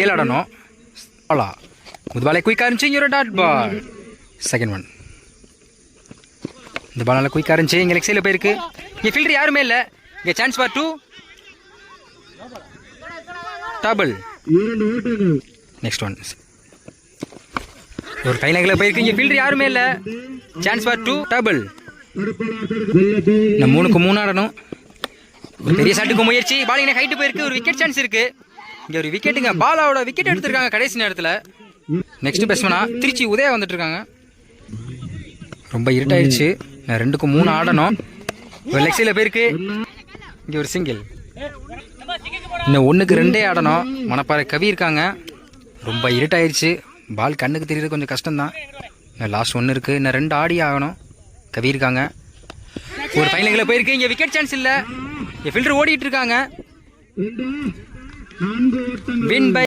ஆடணும். அவ்வளோ புது பாலை குயிக்காக இருந்துச்சு. இங்கே ஒரு டாட் பால். Second one. இந்த பால் நல்லா குயிக்காக இருந்துச்சு. இங்கே லெக் சைடில் போயிருக்கு. இங்கே ஃபீல்டர் யாருமே இல்லை. இங்கே chance for 2 double. Next one. ஒரு ஃபைனல் போயிருக்கு. இங்கே ஃபீல்டர் யாருமே இல்லை. Chance for 2 double. நான் 3க்கு 3 ஆடணும். ஒரு பெரிய ஷாட்டுக்கு முயற்சி. பால் இங்கே ஹைட்டு போயிருக்கு. ஒரு விக்கெட் சான்ஸ் இருக்கு. இங்கே ஒரு விக்கெட்டுங்க. பாலோட விக்கெட் எடுத்திருக்காங்க கடைசி நேரத்தில். நெக்ஸ்ட் பேட்ஸ்மேனா திருச்சி உதயா வந்துட்டு இருக்காங்க. ரொம்ப இருட்டாயிடுச்சு. நான் 2க்கு 3 ஆடணும். ஒரு லெக் சைடில் போயிருக்கு. இங்கே ஒரு சிங்கிள். இன்னும் 1க்கு 2 ஆடணும். மணப்பாறை கவி இருக்காங்க. ரொம்ப இருட்டாயிடுச்சு. பால் கண்ணுக்கு தெரியறது கொஞ்சம் கஷ்டம்தான். லாஸ்ட் 1 இருக்குது. இன்னும் 2 ஆடி ஆகணும். கவி இருக்காங்க. ஒரு ஃபைனலில் போயிருக்கு. இங்கே விக்கெட் சான்ஸ் இல்லை. இங்கே ஃபில்டர் ஓடிட்டு இருக்காங்க. Win by